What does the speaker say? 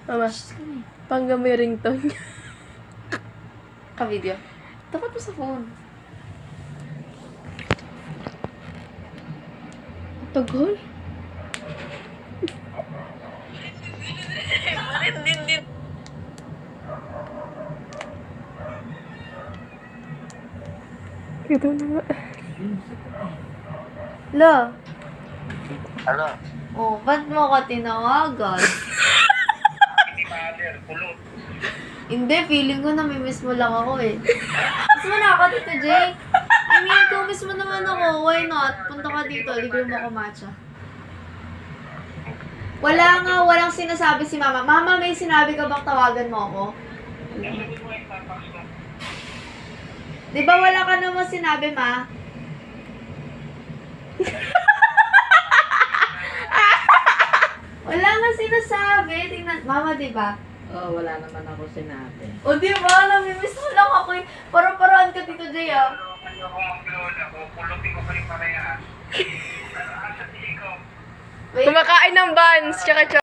Mama. Pangga mo yung ringtone niya. Ka-video. Tapat mo sa phone. Tagal. Ito na nga. Lo. Ano? Oh, ba't mo ko tinawagan? Hindi father, kulot. Hindi, feeling ko namimiss mo lang ako eh. Miss mo na ako dito, Jay. I mean, kung miss mo naman ako, why not? Punta ka dito, libre mo ako matcha. Walang sinasabi si Mama. Mama, may sinabi ka bang tawagan mo ako? Di ba wala ka naman sinabi, Ma? Wala nga sinasabi. Tingnan, Mama, di ba? Oo, wala naman ako sinabi. O di ba, namimiss mo lang ako eh. Para-paraan ka dito, Jay, ah. Ano ko ang lola ko, kulutin ko pa rin parehas. Ano, asa ko? Kumakain ng buns, tsaka